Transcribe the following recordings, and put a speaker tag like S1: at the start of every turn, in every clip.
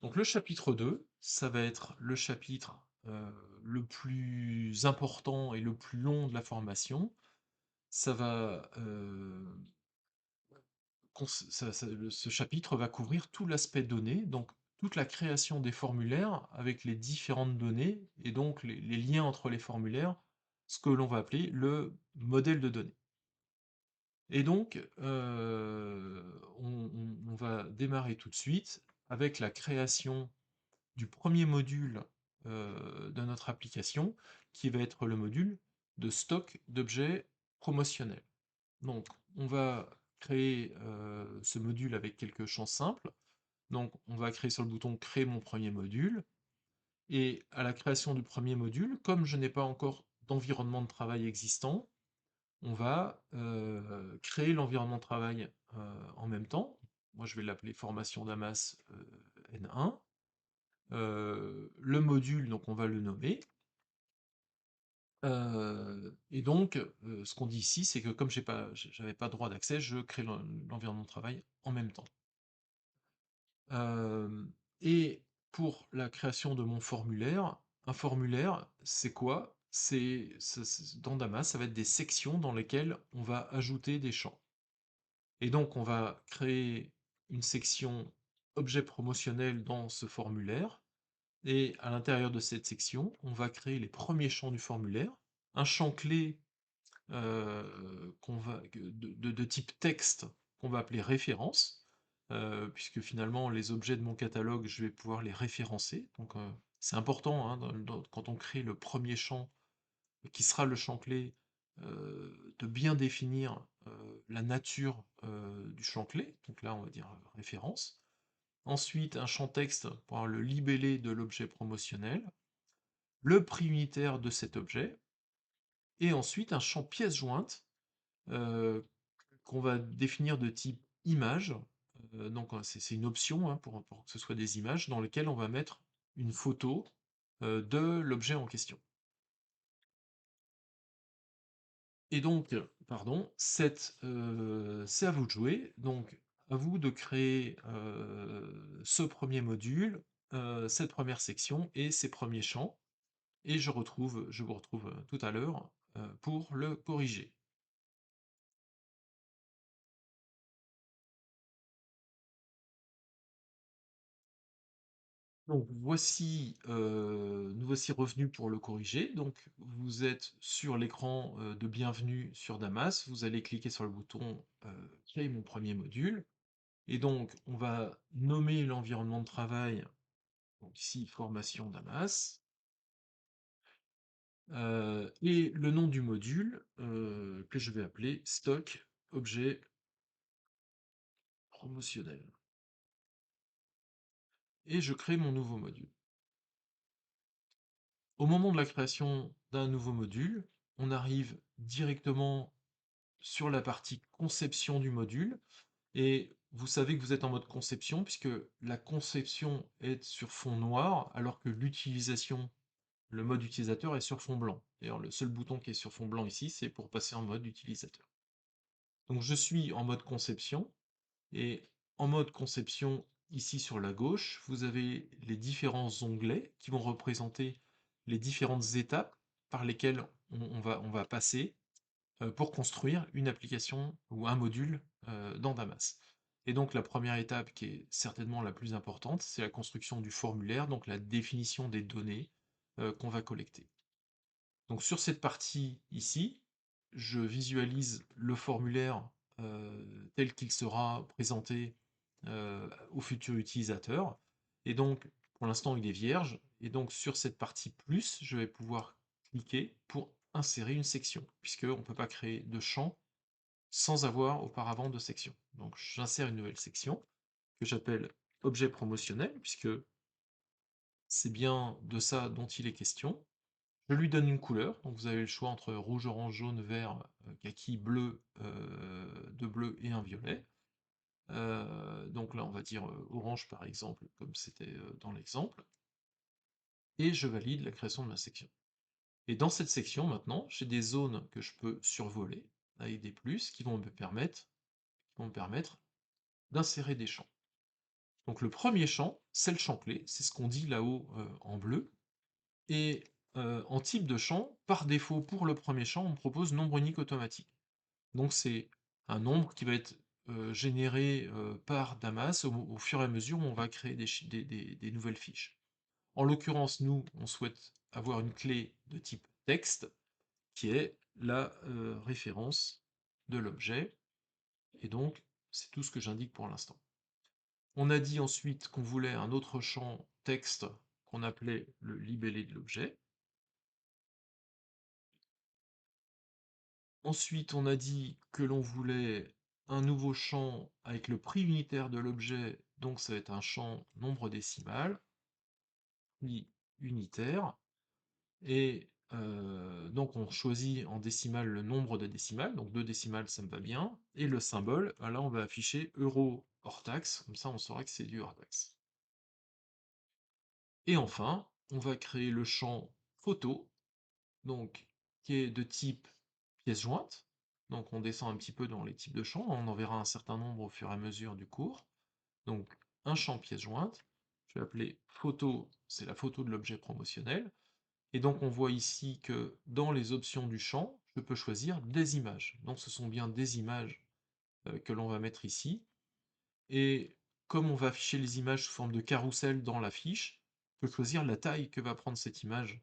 S1: Donc le chapitre 2, ça va être le chapitre, le plus important et le plus long de la formation. Ça va, cons ça le ce chapitre va couvrir tout l'aspect données, donc toute la création des formulaires avec les différentes données et donc les liens entre les formulaires, ce que l'on va appeler le modèle de données. Et donc, on va démarrer tout de suite avec la création du premier module de notre application, qui va être le module de stock d'objets promotionnels. Donc, on va créer ce module avec quelques champs simples. Donc, on va créer sur le bouton Créer mon premier module. Et à la création du premier module, comme je n'ai pas encore d'environnement de travail existant, on va créer l'environnement de travail en même temps. Moi, je vais l'appeler formation Damas N1. Le module, donc on va le nommer. Et donc, ce qu'on dit ici, c'est que comme j'avais pas droit d'accès, je crée l'environnement de travail en même temps. Et pour la création de mon formulaire, un formulaire, c'est quoi? Dans Damas, ça va être des sections dans lesquelles on va ajouter des champs. Et donc, on va créer une section objet promotionnel dans ce formulaire. Et à l'intérieur de cette section, on va créer les premiers champs du formulaire, un champ clé de type texte qu'on va appeler référence, puisque finalement les objets de mon catalogue, je vais pouvoir les référencer. Donc c'est important, hein, quand on crée le premier champ, qui sera le champ clé, de bien définir la nature du champ clé. Donc là, on va dire référence. Ensuite, un champ texte pour avoir le libellé de l'objet promotionnel, le prix unitaire de cet objet, et ensuite un champ pièce jointe euh, qu'on va définir de type image. Donc c'est une option, hein, pour que ce soit des images dans lesquelles on va mettre une photo de l'objet en question. Et donc, pardon, c'est à vous de jouer. Donc, à vous de créer ce premier module, cette première section et ces premiers champs. Et je vous retrouve tout à l'heure pour le corriger. Donc nous voici revenus pour le corriger. Donc vous êtes sur l'écran de bienvenue sur Damas. Vous allez cliquer sur le bouton Créer mon premier module. Et donc on va nommer l'environnement de travail. Donc ici formation Damas. Et le nom du module que je vais appeler stock objet promotionnel. Et je crée mon nouveau module. Au moment de la création d'un nouveau module, on arrive directement sur la partie conception du module, et vous savez que vous êtes en mode conception, puisque la conception est sur fond noir, alors que l'utilisation, le mode utilisateur est sur fond blanc. D'ailleurs, le seul bouton qui est sur fond blanc ici, c'est pour passer en mode utilisateur. Donc je suis en mode conception, et en mode conception, ici sur la gauche, vous avez les différents onglets qui vont représenter les différentes étapes par lesquelles on va passer pour construire une application ou un module dans Damas. Et donc la première étape, qui est certainement la plus importante, c'est la construction du formulaire, donc la définition des données qu'on va collecter. Donc sur cette partie ici, je visualise le formulaire tel qu'il sera présenté au futur utilisateur. Et donc, pour l'instant, il est vierge. Et donc, sur cette partie plus, je vais pouvoir cliquer pour insérer une section, puisqu'on ne peut pas créer de champ sans avoir auparavant de section. Donc, j'insère une nouvelle section que j'appelle objet promotionnel, puisque c'est bien de ça dont il est question. Je lui donne une couleur, donc vous avez le choix entre rouge, orange, jaune, vert, kaki, bleu, deux bleus et un violet. Donc là, on va dire orange par exemple, comme c'était dans l'exemple. Et je valide la création de ma section. Et dans cette section, maintenant, j'ai des zones que je peux survoler avec des plus qui vont me permettre d'insérer des champs. Donc le premier champ, c'est le champ clé, c'est ce qu'on dit là-haut en bleu. Et en type de champ, par défaut pour le premier champ, on propose nombre unique automatique. Donc c'est un nombre qui va être généré par Damas au fur et à mesure où on va créer des nouvelles fiches. En l'occurrence, nous, on souhaite avoir une clé de type texte, qui est la référence de l'objet, et donc c'est tout ce que j'indique pour l'instant. On a dit ensuite qu'on voulait un autre champ texte qu'on appelait le libellé de l'objet. Ensuite, on a dit que l'on voulait un nouveau champ avec le prix unitaire de l'objet, donc ça va être un champ nombre décimal, puis unitaire, et donc on choisit en décimale le nombre de décimales, donc 2 décimales ça me va bien, et le symbole, là on va afficher euro hors taxe, comme ça on saura que c'est du hors taxe. Et enfin, on va créer le champ photo, donc qui est de type pièce jointe. Donc on descend un petit peu dans les types de champs, on en verra un certain nombre au fur et à mesure du cours. Donc un champ pièce jointe, je vais appeler photo, c'est la photo de l'objet promotionnel. Et donc on voit ici que dans les options du champ, je peux choisir des images. Donc ce sont bien des images que l'on va mettre ici. Et comme on va afficher les images sous forme de carrousel dans la fiche, je peux choisir la taille que va prendre cette image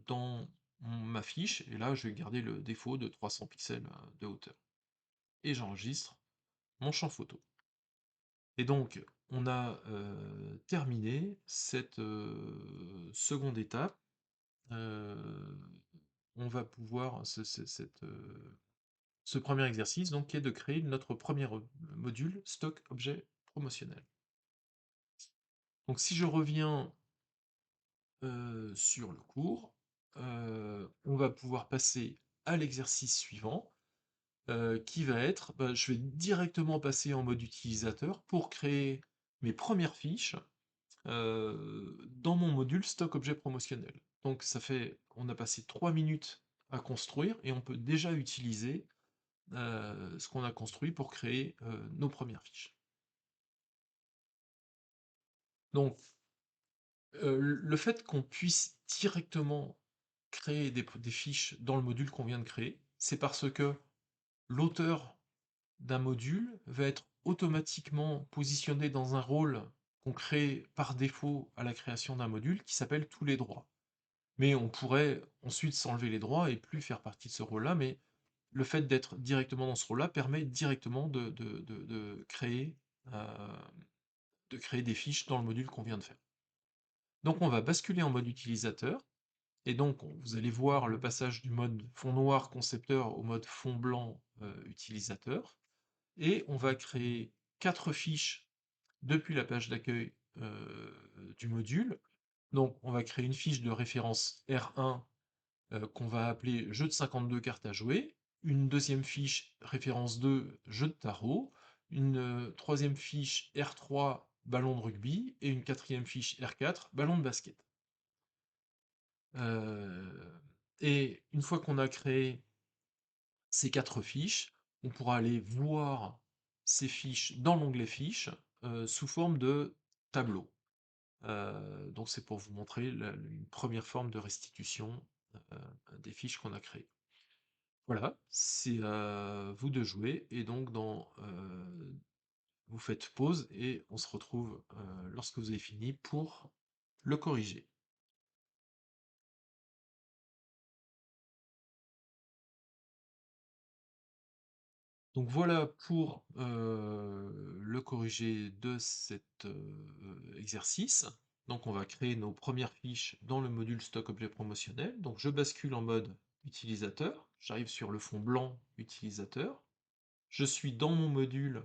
S1: dans ma fiche, et là je vais garder le défaut de 300 pixels de hauteur. Et j'enregistre mon champ photo. Et donc on a terminé cette seconde étape. On va pouvoir, ce premier exercice donc, qui est de créer notre premier module stock objet promotionnel. Donc si je reviens sur le cours, on va pouvoir passer à l'exercice suivant, qui va être, je vais directement passer en mode utilisateur pour créer mes premières fiches dans mon module stock objet promotionnel. Donc ça fait, on a passé 3 minutes à construire et on peut déjà utiliser ce qu'on a construit pour créer nos premières fiches. Donc le fait qu'on puisse directement créer des fiches dans le module qu'on vient de créer, c'est parce que l'auteur d'un module va être automatiquement positionné dans un rôle qu'on crée par défaut à la création d'un module qui s'appelle tous les droits. Mais on pourrait ensuite s'enlever les droits et plus faire partie de ce rôle-là, mais le fait d'être directement dans ce rôle-là permet directement euh, de créer des fiches dans le module qu'on vient de faire. Donc on va basculer en mode utilisateur, et donc vous allez voir le passage du mode fond noir concepteur au mode fond blanc utilisateur, et on va créer 4 fiches depuis la page d'accueil du module. Donc on va créer une fiche de référence R1 qu'on va appeler jeu de 52 cartes à jouer, une deuxième fiche référence 2 jeu de tarot, une troisième fiche R3 ballon de rugby, et une quatrième fiche R4 ballon de basket. Et une fois qu'on a créé ces 4 fiches, on pourra aller voir ces fiches dans l'onglet fiches sous forme de tableau. Donc c'est pour vous montrer une première forme de restitution des fiches qu'on a créées. Voilà, c'est à vous de jouer, et donc vous faites pause et on se retrouve lorsque vous avez fini pour le corriger. Donc voilà pour le corrigé de cet exercice. Donc on va créer nos premières fiches dans le module stock objet promotionnel. Donc je bascule en mode utilisateur, j'arrive sur le fond blanc utilisateur, je suis dans mon module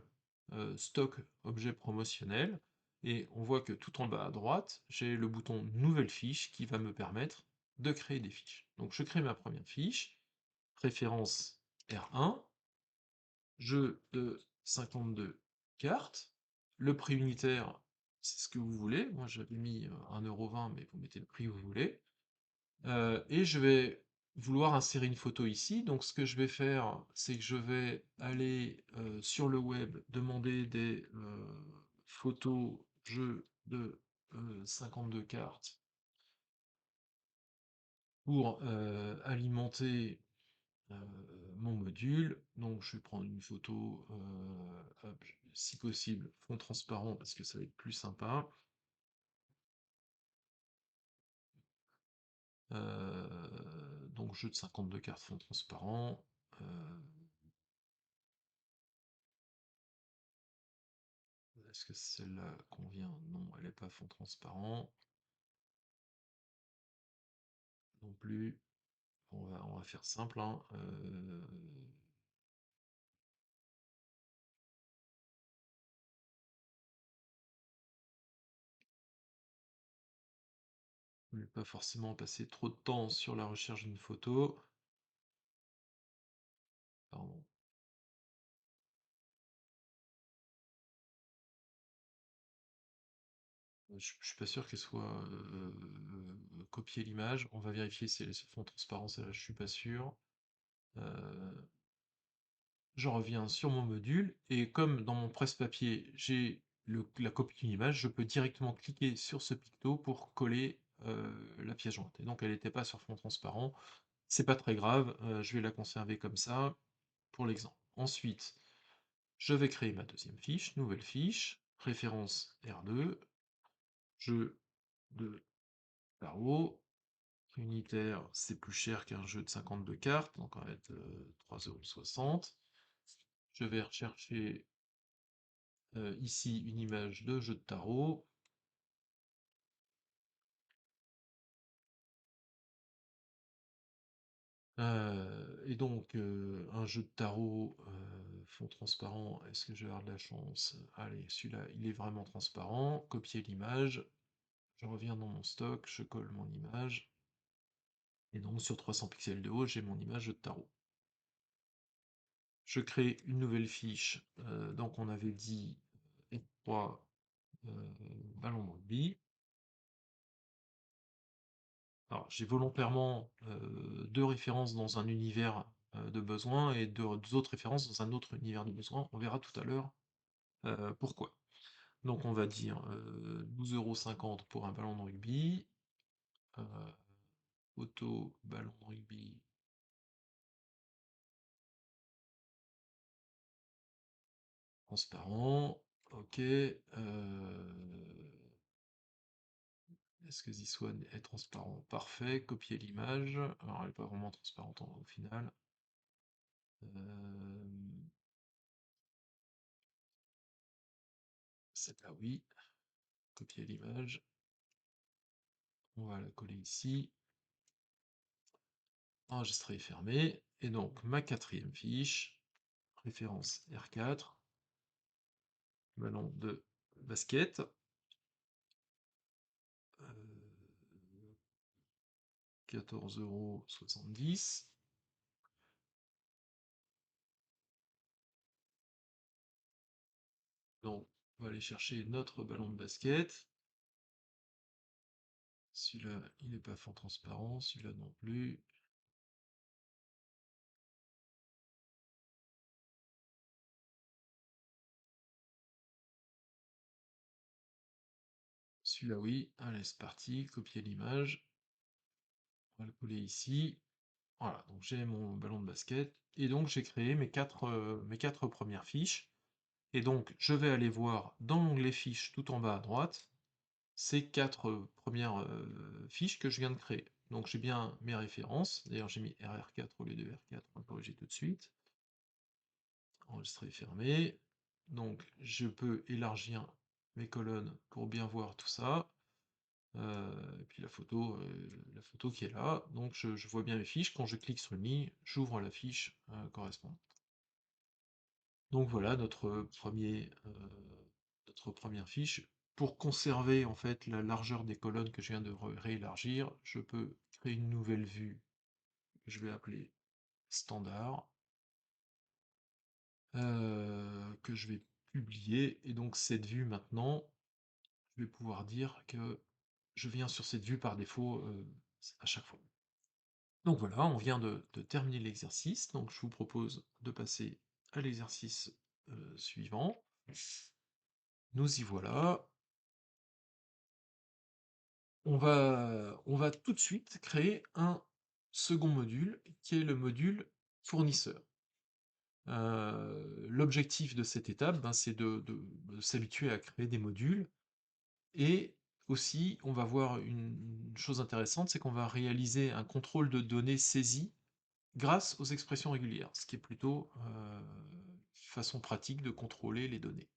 S1: stock objet promotionnel, et on voit que tout en bas à droite, j'ai le bouton nouvelle fiche qui va me permettre de créer des fiches. Donc je crée ma première fiche, référence R1, jeu de 52 cartes. Le prix unitaire, c'est ce que vous voulez. Moi, j'avais mis 1,20 €, mais vous mettez le prix que vous voulez. Et je vais vouloir insérer une photo ici. Donc, ce que je vais faire, c'est que je vais aller sur le web, demander des photos jeu de 52 cartes pour alimenter mon module. Donc je vais prendre une photo, hop, si possible, fond transparent parce que ça va être plus sympa. Donc jeu de 52 cartes fond transparent. Est-ce que celle-là convient? Non, elle n'est pas fond transparent. Non plus. On va faire simple, hein. Je ne vais pas forcément passer trop de temps sur la recherche d'une photo. Pardon. Je suis pas sûr qu'elle soit copier l'image. On va vérifier si elle est sur fond transparent, celle-là, je suis pas sûr. Je reviens sur mon module, et comme dans mon presse-papier, j'ai la copie d'une image, je peux directement cliquer sur ce picto pour coller la pièce jointe. Et donc elle n'était pas sur fond transparent, c'est pas très grave, je vais la conserver comme ça pour l'exemple. Ensuite, je vais créer ma deuxième fiche, nouvelle fiche, référence R2, jeu de tarot, unitaire, c'est plus cher qu'un jeu de 52 cartes, donc on va être 3,60 €. Je vais rechercher ici une image de jeu de tarot. Et donc, un jeu de tarot, fond transparent, est-ce que je vais avoir de la chance? Allez, celui-là, il est vraiment transparent. Copier l'image. Je reviens dans mon stock, je colle mon image. Et donc, sur 300 pixels de haut, j'ai mon image jeu de tarot. Je crée une nouvelle fiche. Donc, on avait dit F3 ballon de rugby. Alors, j'ai volontairement deux références dans un univers de besoin et deux autres références dans un autre univers de besoin. On verra tout à l'heure pourquoi. Donc, on va dire 12,50 € pour un ballon de rugby. Euh, Photo, ballon de rugby, transparent. Ok. Est-ce que this one est transparent? Parfait. Copier l'image. Alors, elle n'est pas vraiment transparente au final. Celle-là, oui. Copier l'image. On va la coller ici. Enregistrer et fermer. Et donc, ma quatrième fiche, référence R4, ballon de basket. 14,70 €. Donc, on va aller chercher notre ballon de basket. Celui-là, il n'est pas fond transparent, celui-là non plus. Celui-là, oui. Allez, c'est parti, copier l'image. On va le coller ici. Voilà, donc j'ai mon ballon de basket. Et donc, j'ai créé mes quatre premières fiches. Et donc, je vais aller voir dans l'onglet fiches tout en bas à droite, ces quatre premières fiches que je viens de créer. Donc j'ai bien mes références, d'ailleurs j'ai mis RR4 au lieu de R4, on va corriger tout de suite. Enregistrer et fermer. Donc je peux élargir mes colonnes pour bien voir tout ça. Et puis la photo qui est là. Donc je vois bien mes fiches. Quand je clique sur une ligne, j'ouvre la fiche correspondante. Donc voilà notre première fiche. Pour conserver en fait la largeur des colonnes que je viens de réélargir, je peux créer une nouvelle vue que je vais appeler standard, que je vais publier. Et donc cette vue maintenant, je vais pouvoir dire que je viens sur cette vue par défaut à chaque fois. Donc voilà, on vient de terminer l'exercice, donc je vous propose de passer à l'exercice suivant. Nous y voilà. on va tout de suite créer un second module qui est le module fournisseur. L'objectif de cette étape, ben, c'est de s'habituer à créer des modules et aussi on va voir une chose intéressante, c'est qu'on va réaliser un contrôle de données saisies grâce aux expressions régulières, ce qui est plutôt façon pratique de contrôler les données.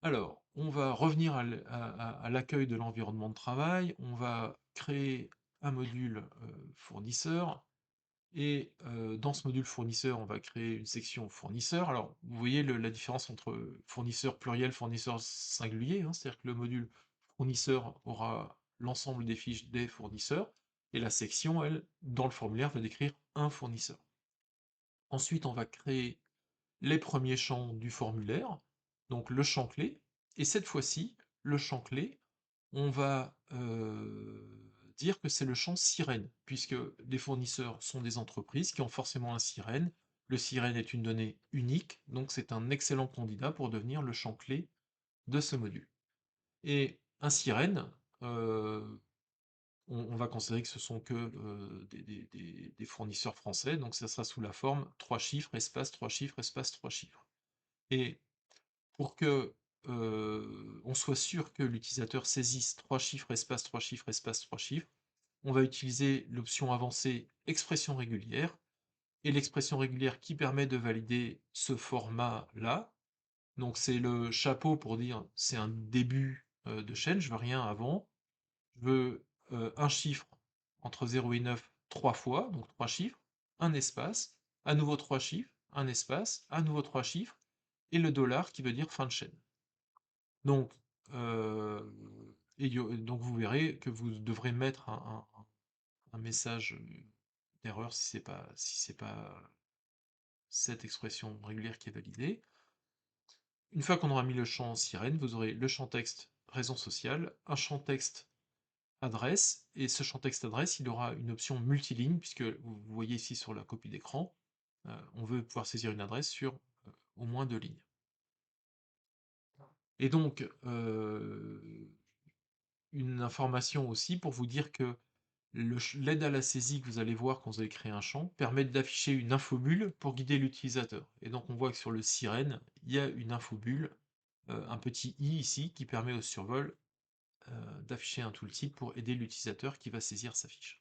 S1: Alors, on va revenir à l'accueil de l'environnement de travail, on va créer un module fournisseur, et dans ce module fournisseur, on va créer une section fournisseur. Alors, vous voyez la différence entre fournisseur pluriel, fournisseur singulier, hein, c'est-à-dire que le module fournisseur aura l'ensemble des fiches des fournisseurs, et la section, elle, dans le formulaire, va décrire un fournisseur. Ensuite, on va créer les premiers champs du formulaire, donc le champ clé, et cette fois-ci, le champ clé, on va dire que c'est le champ sirène, puisque les fournisseurs sont des entreprises qui ont forcément un sirène. Le sirène est une donnée unique, donc c'est un excellent candidat pour devenir le champ clé de ce module. Et un sirène, euh, on va considérer que ce sont que des fournisseurs français, donc ça sera sous la forme 3 chiffres, espace 3 chiffres, espace 3 chiffres. Et pour que on soit sûr que l'utilisateur saisisse 3 chiffres, espace 3 chiffres, espace 3 chiffres, on va utiliser l'option avancée expression régulière, et l'expression régulière qui permet de valider ce format-là. Donc c'est le chapeau pour dire c'est un début de chaîne, je veux rien avant. Je veux un chiffre entre 0 et 9 3 fois, donc 3 chiffres, un espace, à nouveau 3 chiffres, un espace, à nouveau 3 chiffres, et le dollar qui veut dire fin de chaîne. Donc, euh, donc vous verrez que vous devrez mettre un message d'erreur si c'est pas cette expression régulière qui est validée. Une fois qu'on aura mis le champ sirène, vous aurez le champ texte raison sociale, un champ texte adresse, et ce champ texte adresse, il aura une option multiligne, puisque vous voyez ici sur la copie d'écran, on veut pouvoir saisir une adresse sur au moins 2 lignes. Et donc, une information aussi pour vous dire que l'aide à la saisie que vous allez voir quand vous allez créer un champ permet d'afficher une infobulle pour guider l'utilisateur. Et donc on voit que sur le sirène, il y a une infobulle, un petit i ici, qui permet au survol d'afficher un tooltip pour aider l'utilisateur qui va saisir sa fiche.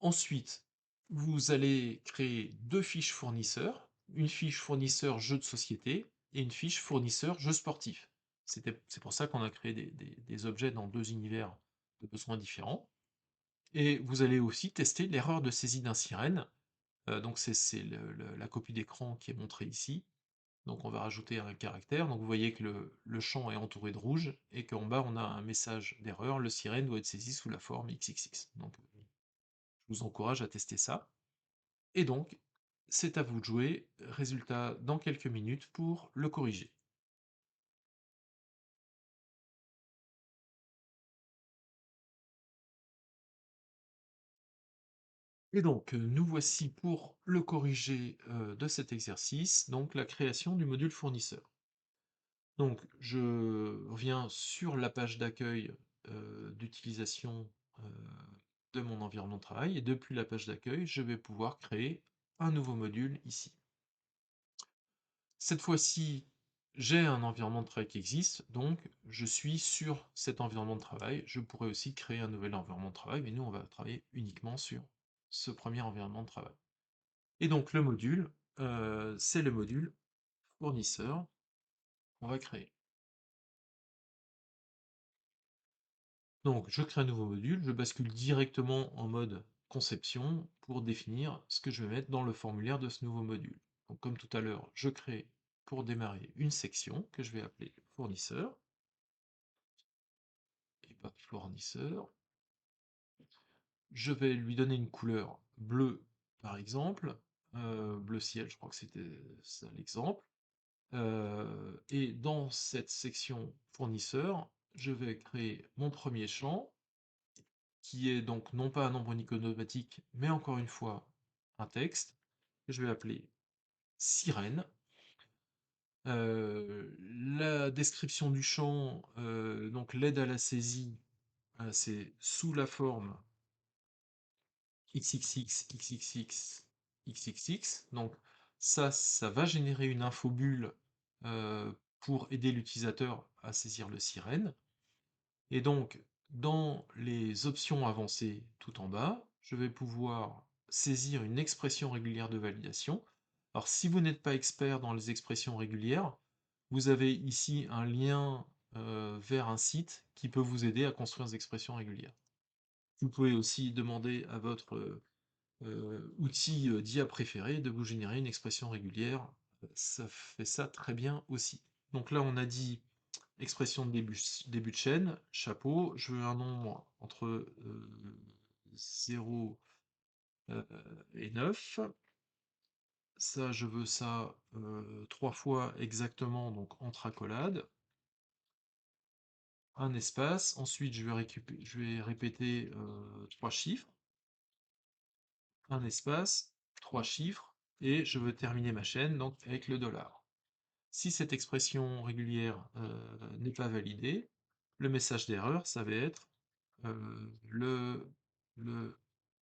S1: Ensuite, vous allez créer 2 fiches fournisseurs, une fiche fournisseur jeu de société et une fiche fournisseur jeu sportif. C'est pour ça qu'on a créé des objets dans 2 univers de besoins différents. Et vous allez aussi tester l'erreur de saisie d'un sirène. Donc c'est la copie d'écran qui est montrée ici. Donc on va rajouter un caractère. Donc vous voyez que le champ est entouré de rouge et qu'en bas on a un message d'erreur. Le sirène doit être saisi sous la forme XXX. Donc je vous encourage à tester ça. Et donc c'est à vous de jouer. Résultat dans quelques minutes pour le corriger. Et donc nous voici pour le corriger de cet exercice. Donc la création du module fournisseur. Donc, je reviens sur la page d'accueil d'utilisation euh, de mon environnement de travail, et depuis la page d'accueil, je vais pouvoir créer un nouveau module ici. Cette fois-ci, j'ai un environnement de travail qui existe, donc je suis sur cet environnement de travail. Je pourrais aussi créer un nouvel environnement de travail, mais nous, on va travailler uniquement sur ce premier environnement de travail. Et donc, le module, c'est le module fournisseur qu'on va créer. Donc, je crée un nouveau module, je bascule directement en mode conception pour définir ce que je vais mettre dans le formulaire de ce nouveau module. Donc, comme tout à l'heure, je crée pour démarrer une section que je vais appeler fournisseur. Et pas fournisseur. Je vais lui donner une couleur bleue, par exemple. Bleu ciel, je crois que c'était ça l'exemple. Et dans cette section fournisseur, je vais créer mon premier champ qui est donc non pas un nombre unique automatique, mais encore une fois un texte, que je vais appeler sirène. La description du champ, donc l'aide à la saisie, c'est sous la forme XXX, XXX, XXX. Donc ça va générer une infobulle pour aider l'utilisateur à saisir le sirène. Et donc, dans les options avancées tout en bas, je vais pouvoir saisir une expression régulière de validation. Alors, si vous n'êtes pas expert dans les expressions régulières, vous avez ici un lien vers un site qui peut vous aider à construire des expressions régulières. Vous pouvez aussi demander à votre outil d'IA préféré de vous générer une expression régulière. Ça fait ça très bien aussi. Donc là, on a dit expression de début de chaîne, chapeau, je veux un nombre entre 0 et 9. Ça, je veux ça 3 fois exactement, donc entre accolades. Un espace, ensuite je vais répéter 3 chiffres, un espace, 3 chiffres, et je veux terminer ma chaîne donc avec le dollar. Si cette expression régulière n'est pas validée, le message d'erreur, ça va être le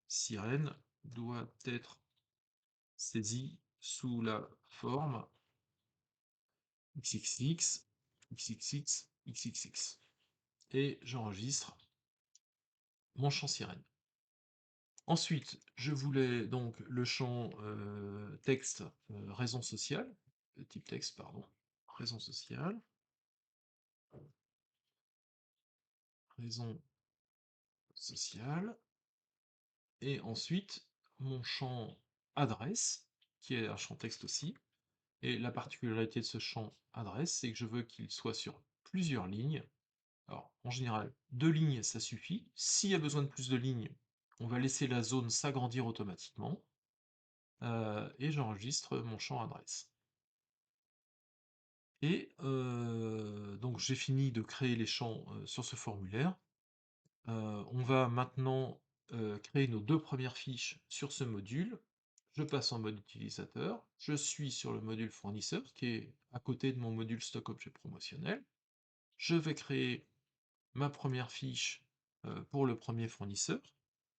S1: sirène doit être saisi sous la forme XXX, XXX, XXX. Et j'enregistre mon champ sirène. Ensuite, je voulais donc le champ texte raison sociale, type texte, pardon, raison sociale, raison sociale, et ensuite mon champ adresse, qui est un champ texte aussi, et la particularité de ce champ adresse, c'est que je veux qu'il soit sur plusieurs lignes. Alors, en général, 2 lignes, ça suffit. S'il y a besoin de plus de lignes, on va laisser la zone s'agrandir automatiquement, et j'enregistre mon champ adresse. Et donc j'ai fini de créer les champs sur ce formulaire. On va maintenant créer nos 2 premières fiches sur ce module. Je passe en mode utilisateur, je suis sur le module fournisseur qui est à côté de mon module stock objet promotionnel. Je vais créer ma première fiche pour le premier fournisseur.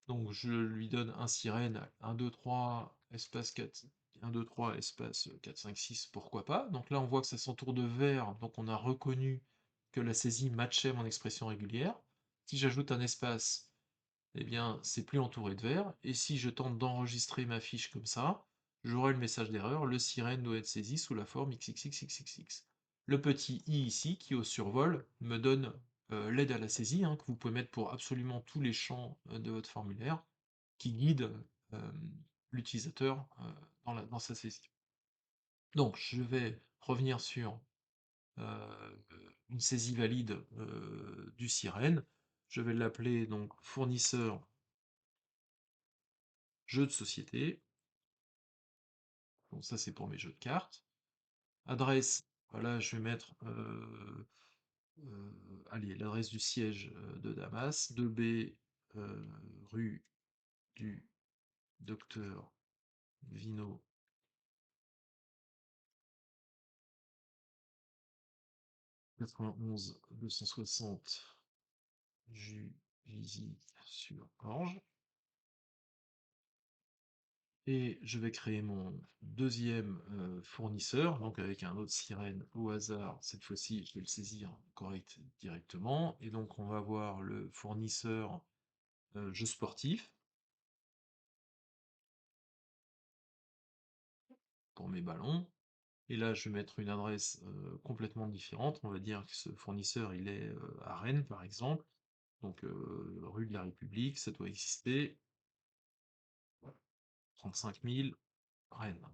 S1: Donc je lui donne un sirène 1, 2, 3, espace 4, 1, 2, 3, espace 4, 5, 6, pourquoi pas. Donc là on voit que ça s'entoure de vert, donc on a reconnu que la saisie matchait mon expression régulière. Si j'ajoute un espace, eh bien, c'est plus entouré de vert, et si je tente d'enregistrer ma fiche comme ça, j'aurai le message d'erreur, le sirène doit être saisi sous la forme XXXXXX. Le petit i ici, qui au survol, me donne l'aide à la saisie, hein, que vous pouvez mettre pour absolument tous les champs de votre formulaire, qui guide euh, l'utilisateur dans sa saisie. Donc, je vais revenir sur euh, une saisie valide du sirène. Je vais l'appeler donc fournisseur jeu de société. Donc ça c'est pour mes jeux de cartes. Adresse, voilà, je vais mettre allez, l'adresse du siège de Damas, 2B rue du docteur Vino 91 260 Juvisy sur Orge. Et je vais créer mon deuxième fournisseur, donc avec un autre sirène au hasard. Cette fois-ci, je vais le saisir correct directement. Et donc, on va voir le fournisseur jeu sportif pour mes ballons. Et là, je vais mettre une adresse complètement différente. On va dire que ce fournisseur, il est à Rennes, par exemple. Donc, rue de la République, ça doit exister. 35 000, Rennes.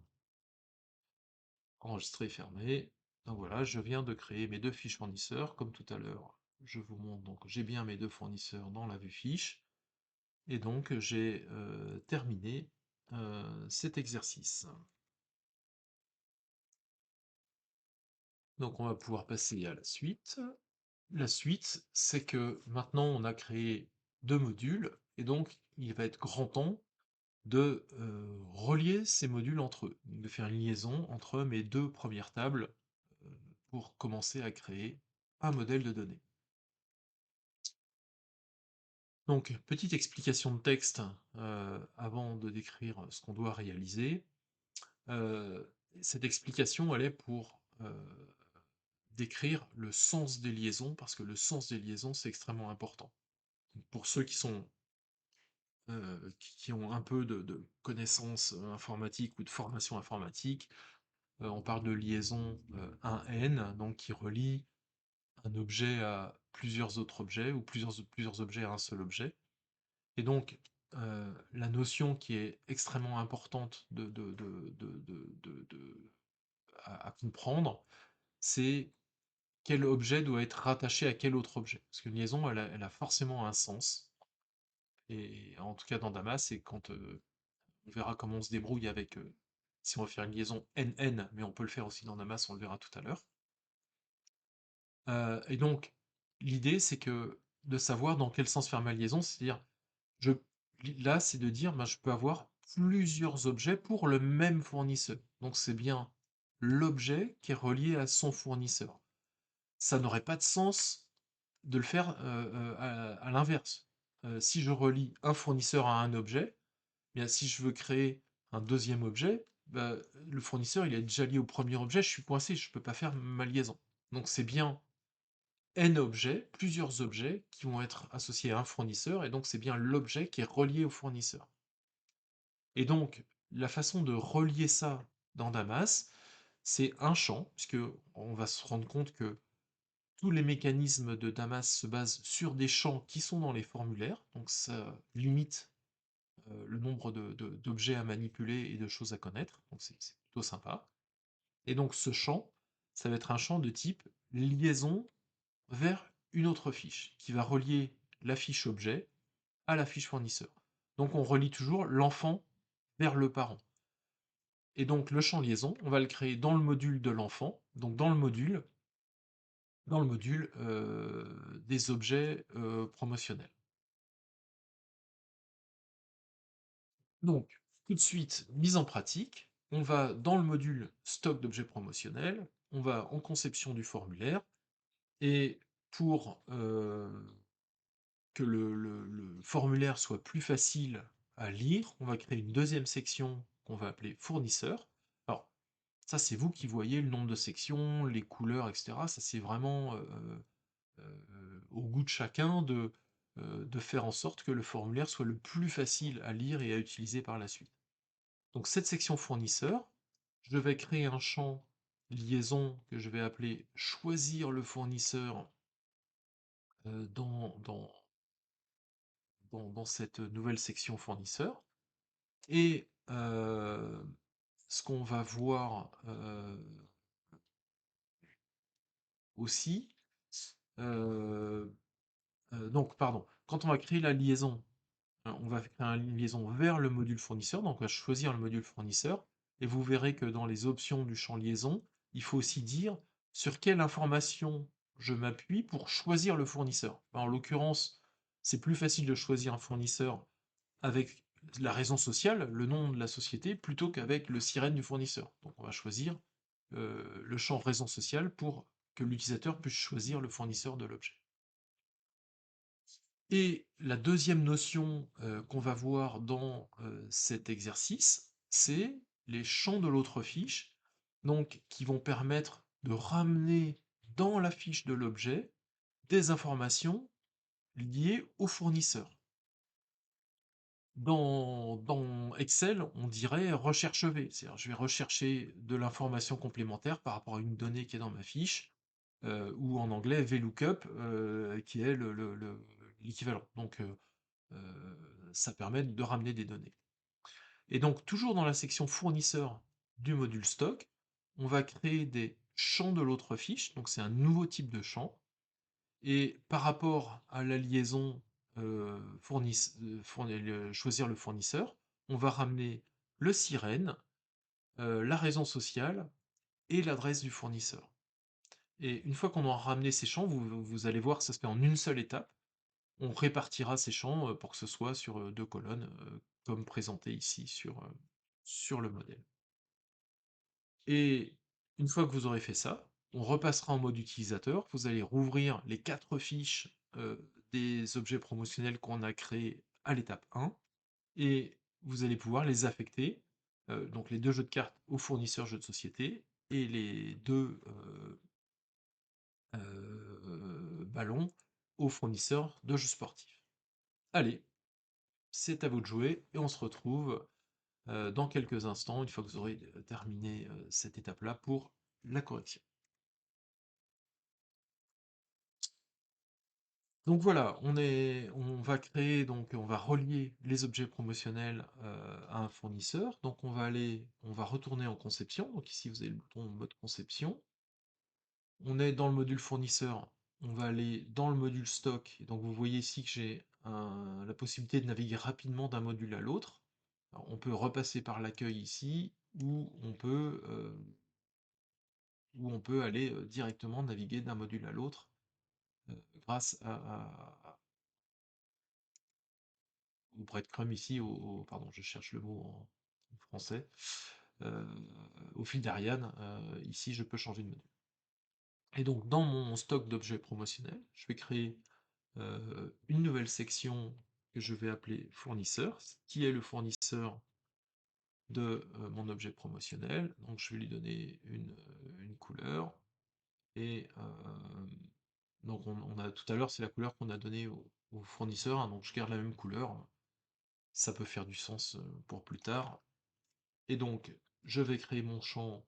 S1: Enregistrer, fermé. Donc voilà, je viens de créer mes 2 fiches fournisseurs, comme tout à l'heure. Je vous montre, donc j'ai bien mes 2 fournisseurs dans la vue fiche, et donc j'ai terminé cet exercice. Donc on va pouvoir passer à la suite. La suite, c'est que maintenant on a créé 2 modules, et donc il va être grand temps de relier ces modules entre eux, de faire une liaison entre mes 2 premières tables pour commencer à créer un modèle de données. Donc, petite explication de texte avant de décrire ce qu'on doit réaliser. Heu, Cette explication, elle est pour décrire le sens des liaisons, parce que le sens des liaisons, c'est extrêmement important. Donc, pour ceux qui sont qui ont un peu de connaissances informatiques ou de formation informatique, on parle de liaison 1N, donc qui relie un objet à plusieurs autres objets ou plusieurs objets à un seul objet. Et donc, la notion qui est extrêmement importante à comprendre, c'est quel objet doit être rattaché à quel autre objet. Parce qu'une liaison, elle a forcément un sens. Et en tout cas dans Damas, et quand on verra comment on se débrouille avec, si on veut faire une liaison NN, mais on peut le faire aussi dans Damas, on le verra tout à l'heure. Et donc, l'idée, c'est que de savoir dans quel sens faire ma liaison, c'est-à-dire, je, là, c'est de dire, ben, je peux avoir plusieurs objets pour le même fournisseur. Donc, c'est bien l'objet qui est relié à son fournisseur. Ça n'aurait pas de sens de le faire à l'inverse. Si je relie un fournisseur à un objet, bien, si je veux créer un deuxième objet, bah, le fournisseur il est déjà lié au premier objet, je suis coincé, je ne peux pas faire ma liaison. Donc c'est bien n objets, plusieurs objets qui vont être associés à un fournisseur, et donc c'est bien l'objet qui est relié au fournisseur. Et donc la façon de relier ça dans Damas, c'est un champ, puisque on va se rendre compte que tous les mécanismes de Damas se basent sur des champs qui sont dans les formulaires, donc ça limite le nombre d'objets à manipuler et de choses à connaître, donc c'est plutôt sympa. Et donc ce champ, ça va être un champ de type liaison vers une autre fiche, qui va relier la fiche objet à la fiche fournisseur. Donc on relie toujours l'enfant vers le parent. Et donc le champ liaison, on va le créer dans le module de l'enfant, donc dans le module des objets promotionnels. Donc, tout de suite, mise en pratique, on va dans le module stock d'objets promotionnels, on va en conception du formulaire, et pour que le formulaire soit plus facile à lire, on va créer une deuxième section qu'on va appeler fournisseur. Alors, ça c'est vous qui voyez le nombre de sections, les couleurs, etc. Ça c'est vraiment au goût de chacun de faire en sorte que le formulaire soit le plus facile à lire et à utiliser par la suite. Donc cette section fournisseur, je vais créer un champ liaison que je vais appeler choisir le fournisseur euh, dans, dans, dans cette nouvelle section fournisseur. Et ce qu'on va voir aussi, euh, donc pardon, quand on va créer la liaison, on va créer une liaison vers le module fournisseur, donc on va choisir le module fournisseur, et vous verrez que dans les options du champ liaison, il faut aussi dire sur quelle information je m'appuie pour choisir le fournisseur. En l'occurrence, c'est plus facile de choisir un fournisseur avec la raison sociale, le nom de la société, plutôt qu'avec le sirène du fournisseur. Donc on va choisir le champ raison sociale pour que l'utilisateur puisse choisir le fournisseur de l'objet. Et la deuxième notion qu'on va voir dans cet exercice, c'est les champs de l'autre fiche, donc qui vont permettre de ramener dans la fiche de l'objet des informations liées au fournisseur. Dans Excel, on dirait recherche V, c'est-à-dire je vais rechercher de l'information complémentaire par rapport à une donnée qui est dans ma fiche, ou en anglais VLOOKUP, qui est l'équivalent. Donc ça permet de ramener des données. Et donc, toujours dans la section fournisseur du module stock, on va créer des champs de l'autre fiche, donc c'est un nouveau type de champ, et par rapport à la liaison choisir le fournisseur, on va ramener le sirène, la raison sociale et l'adresse du fournisseur. Et une fois qu'on aura ramené ces champs, vous allez voir que ça se fait en une seule étape. On répartira ces champs pour que ce soit sur deux colonnes, comme présenté ici sur le modèle. Et une fois que vous aurez fait ça, on repassera en mode utilisateur. Vous allez rouvrir les quatre fiches des objets promotionnels qu'on a créés à l'étape 1 et vous allez pouvoir les affecter, donc les 2 jeux de cartes au fournisseur jeux de société et les 2 ballons au fournisseur de jeux sportifs. Allez, c'est à vous de jouer et on se retrouve, dans quelques instants, une fois que vous aurez, terminé, cette étape-là pour la correction. Donc voilà, on va créer, donc on va relier les objets promotionnels à un fournisseur. Donc on va retourner en conception. Donc ici vous avez le bouton mode conception. On est dans le module fournisseur. On va aller dans le module stock. Et donc vous voyez ici que j'ai la possibilité de naviguer rapidement d'un module à l'autre. On peut repasser par l'accueil ici, ou on peut aller directement naviguer d'un module à l'autre grâce au breadcrumb ici, pardon, je cherche le mot en français, euh, au fil d'Ariane, ici je peux changer de module. Et donc dans mon stock d'objets promotionnels, je vais créer une nouvelle section que je vais appeler fournisseur, qui est le fournisseur de mon objet promotionnel. Donc je vais lui donner une couleur, et donc on a tout à l'heure, c'est la couleur qu'on a donnée au fournisseur, hein, donc je garde la même couleur, ça peut faire du sens pour plus tard. Et donc, je vais créer mon champ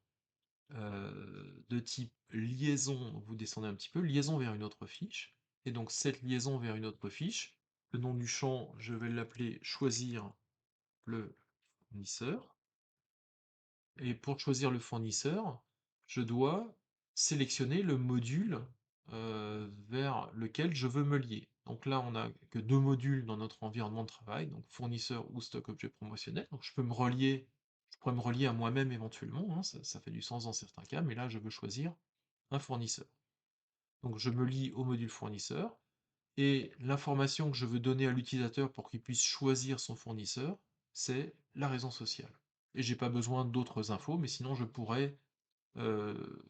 S1: de type liaison, vous descendez un petit peu, liaison vers une autre fiche. Et donc cette liaison vers une autre fiche, le nom du champ, je vais l'appeler choisir le fournisseur. Et pour choisir le fournisseur, je dois sélectionner le module vers lequel je veux me lier. Donc là, on n'a que 2 modules dans notre environnement de travail, donc fournisseur ou stock objet promotionnel. Donc je pourrais me relier à moi-même éventuellement, hein, ça fait du sens dans certains cas, mais là, je veux choisir un fournisseur. Donc je me lie au module fournisseur, et l'information que je veux donner à l'utilisateur pour qu'il puisse choisir son fournisseur, c'est la raison sociale. Et j'ai pas besoin d'autres infos, mais sinon je pourrais euh,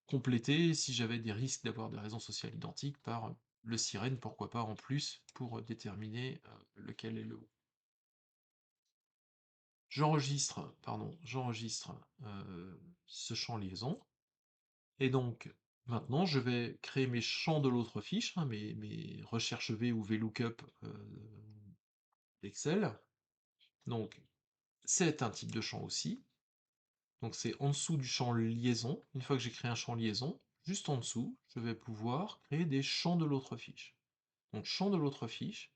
S1: compléter si j'avais des risques d'avoir des raisons sociales identiques par le sirène, pourquoi pas en plus, pour déterminer lequel est le bon. J'enregistre ce champ liaison, et donc maintenant je vais créer mes champs de l'autre fiche, hein, mes recherches V ou VLOOKUP d'Excel. Donc c'est un type de champ aussi. Donc c'est en dessous du champ liaison. Une fois que j'ai créé un champ liaison, juste en dessous, je vais pouvoir créer des champs de l'autre fiche. Donc champ de l'autre fiche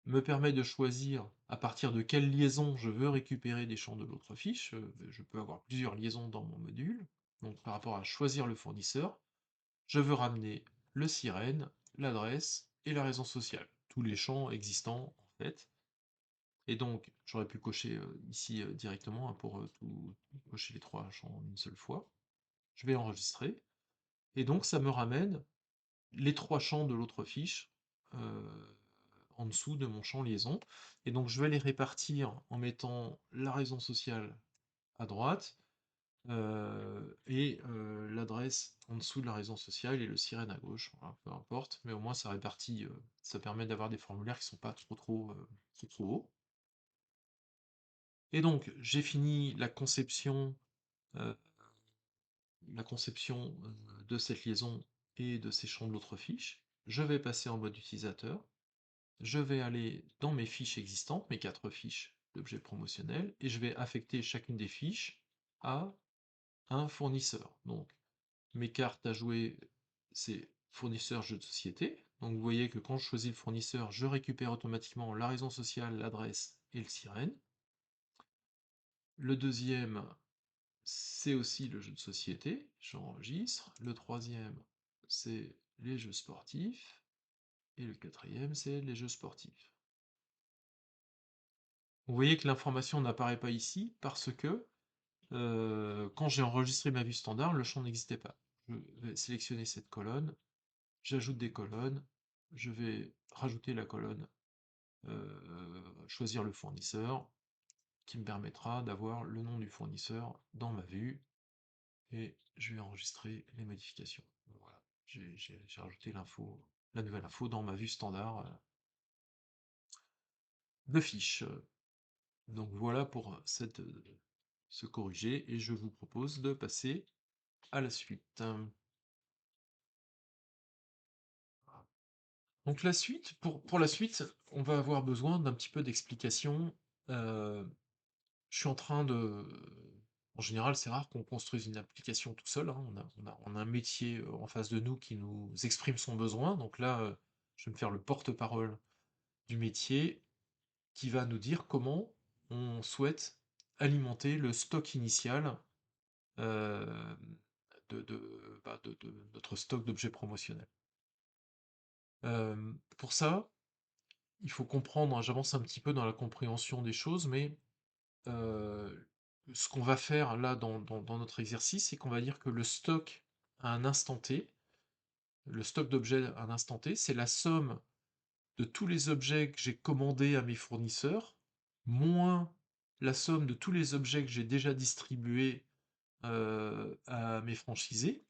S1: me permet de choisir à partir de quelle liaison je veux récupérer des champs de l'autre fiche. Je peux avoir plusieurs liaisons dans mon module. Donc par rapport à choisir le fournisseur, je veux ramener le sirène, l'adresse et la raison sociale. Tous les champs existants en fait. Et donc, j'aurais pu cocher ici directement, hein, pour cocher les 3 champs en une seule fois. Je vais enregistrer, et donc ça me ramène les 3 champs de l'autre fiche en dessous de mon champ liaison. Et donc je vais les répartir en mettant la raison sociale à droite, et l'adresse en dessous de la raison sociale et le sirène à gauche. Voilà, peu importe, mais au moins ça répartit, ça permet d'avoir des formulaires qui sont pas trop hauts. Et donc, j'ai fini euh, la conception de cette liaison et de ces champs de l'autre fiche. Je vais passer en mode utilisateur. Je vais aller dans mes fiches existantes, mes 4 fiches d'objets promotionnels, et je vais affecter chacune des fiches à un fournisseur. Donc, mes cartes à jouer, c'est fournisseur jeu de société. Donc, vous voyez que quand je choisis le fournisseur, je récupère automatiquement la raison sociale, l'adresse et le sirène. Le deuxième, c'est aussi le jeu de société, j'enregistre. Le troisième, c'est les jeux sportifs. Et le quatrième, c'est les jeux sportifs. Vous voyez que l'information n'apparaît pas ici parce que quand j'ai enregistré ma vue standard, le champ n'existait pas. Je vais sélectionner cette colonne, j'ajoute des colonnes, je vais rajouter la colonne choisir le fournisseur, qui me permettra d'avoir le nom du fournisseur dans ma vue, et je vais enregistrer les modifications. Voilà, j'ai rajouté l'info la nouvelle info dans ma vue standard de fiche. Donc voilà pour ce corrigé, et je vous propose de passer à la suite. Donc la suite, pour la suite, on va avoir besoin d'un petit peu d'explication. Euh, je suis en train de... En général, c'est rare qu'on construise une application tout seul, hein. On a un métier en face de nous qui nous exprime son besoin. Donc là, je vais me faire le porte-parole du métier qui va nous dire comment on souhaite alimenter le stock initial euh, de notre stock d'objets promotionnels. Pour ça, il faut comprendre, hein, j'avance un petit peu dans la compréhension des choses, mais euh, ce qu'on va faire là dans notre exercice, c'est qu'on va dire que le stock à un instant T, le stock d'objets à un instant T, c'est la somme de tous les objets que j'ai commandés à mes fournisseurs, moins la somme de tous les objets que j'ai déjà distribués à mes franchisés,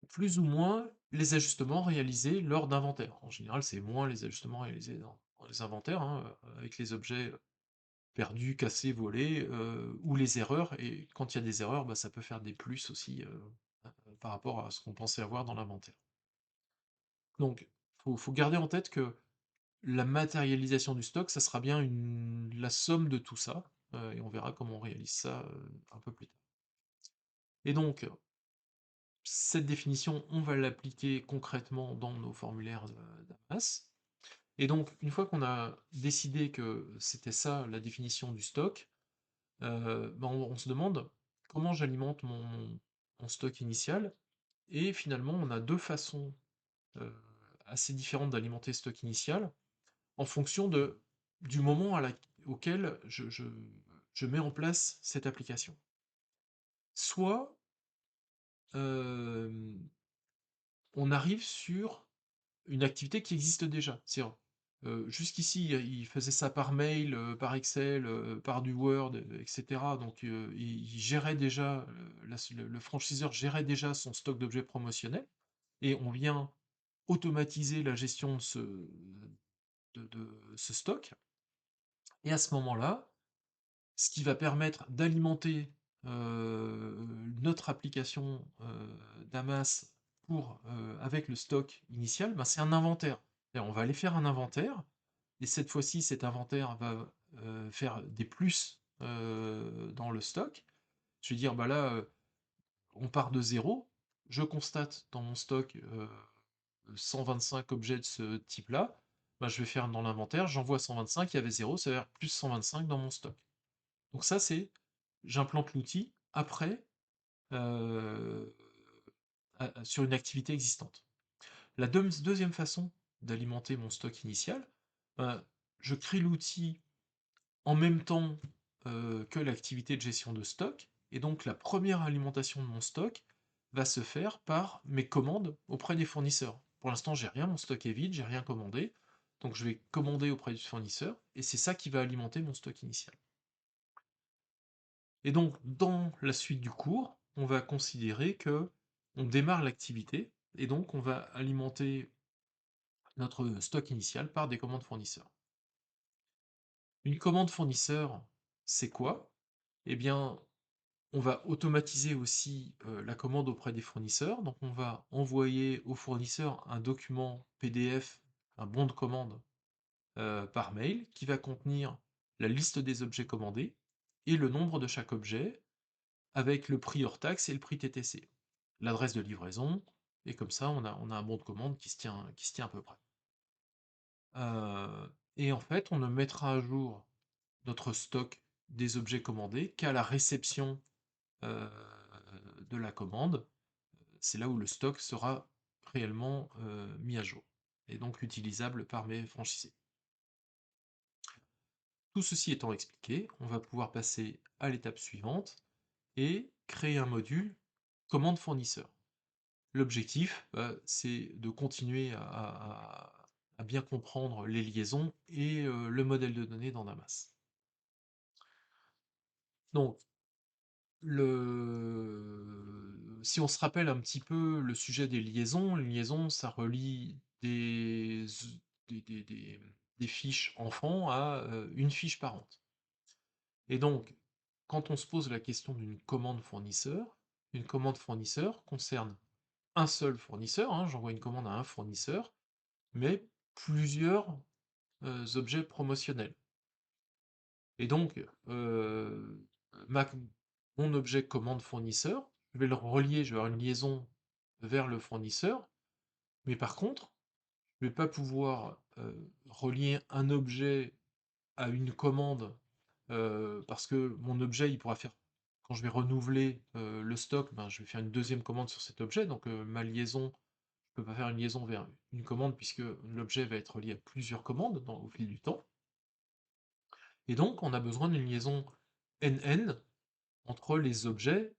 S1: plus ou moins les ajustements réalisés lors d'inventaires. En général, c'est moins les ajustements réalisés dans les inventaires, hein, avec les objets perdus, cassés, volés, ou les erreurs. Et quand il y a des erreurs, bah, ça peut faire des plus aussi par rapport à ce qu'on pensait avoir dans l'inventaire. Donc, faut garder en tête que la matérialisation du stock, ça sera bien la somme de tout ça, et on verra comment on réalise ça un peu plus tard. Et donc, cette définition, on va l'appliquer concrètement dans nos formulaires d'AMAS. Et donc, une fois qu'on a décidé que c'était ça la définition du stock, ben on se demande comment j'alimente mon stock initial. Et finalement, on a deux façons euh, assez différentes d'alimenter le stock initial en fonction du moment auquel je mets en place cette application. Soit euh, on arrive sur une activité qui existe déjà. C'est-à-dire, jusqu'ici, il faisait ça par mail, par Excel, par du Word, etc. Donc, il gérait déjà, le franchiseur gérait déjà son stock d'objets promotionnels, et on vient automatiser la gestion de ce stock. Et à ce moment-là, ce qui va permettre d'alimenter notre application Damas avec le stock initial, ben, c'est un inventaire. On va aller faire un inventaire, et cette fois-ci, cet inventaire va faire des plus dans le stock. Je vais dire, bah là, on part de zéro, je constate dans mon stock 125 objets de ce type-là, bah, je vais faire dans l'inventaire, j'envoie 125, il y avait zéro, ça veut dire plus 125 dans mon stock. Donc ça, j'implante l'outil après euh, sur une activité existante. La deuxième façon d'alimenter mon stock initial, ben, je crée l'outil en même temps que l'activité de gestion de stock, et donc la première alimentation de mon stock va se faire par mes commandes auprès des fournisseurs. Pour l'instant, j'ai rien, mon stock est vide, j'ai rien commandé, donc je vais commander auprès du fournisseur, et c'est ça qui va alimenter mon stock initial. Et donc, dans la suite du cours, on va considérer que on démarre l'activité, et donc on va alimenter notre stock initial par des commandes fournisseurs. Une commande fournisseur, c'est quoi? Eh bien, on va automatiser aussi la commande auprès des fournisseurs. Donc, on va envoyer aux fournisseurs un document PDF, un bon de commande par mail, qui va contenir la liste des objets commandés et le nombre de chaque objet, avec le prix hors taxe et le prix TTC, l'adresse de livraison, et comme ça, on a un bon de commande qui se tient à peu près. Et en fait, on ne mettra à jour notre stock des objets commandés qu'à la réception euh, de la commande. C'est là où le stock sera réellement mis à jour, et donc utilisable par mes franchisés. Tout ceci étant expliqué, on va pouvoir passer à l'étape suivante et créer un module commande fournisseur. L'objectif, c'est de continuer à bien comprendre les liaisons et le modèle de données dans Damas. Donc, si on se rappelle un petit peu le sujet des liaisons, les liaisons, ça relie des, des, des- des- des fiches enfants à une fiche parente. Et donc, quand on se pose la question d'une commande fournisseur, une commande fournisseur concerne un seul fournisseur, hein, j'envoie une commande à un fournisseur, mais plusieurs objets promotionnels. Et donc, ma- mon objet commande fournisseur, je vais le relier, je vais avoir une liaison vers le fournisseur, mais par contre, je ne vais pas pouvoir relier un objet à une commande parce que mon objet, il pourra faire, quand je vais renouveler le stock, ben, je vais faire une deuxième commande sur cet objet, donc ma liaison, je ne peux pas faire une liaison vers une commande puisque l'objet va être lié à plusieurs commandes au fil du temps. Et donc, on a besoin d'une liaison NN entre les objets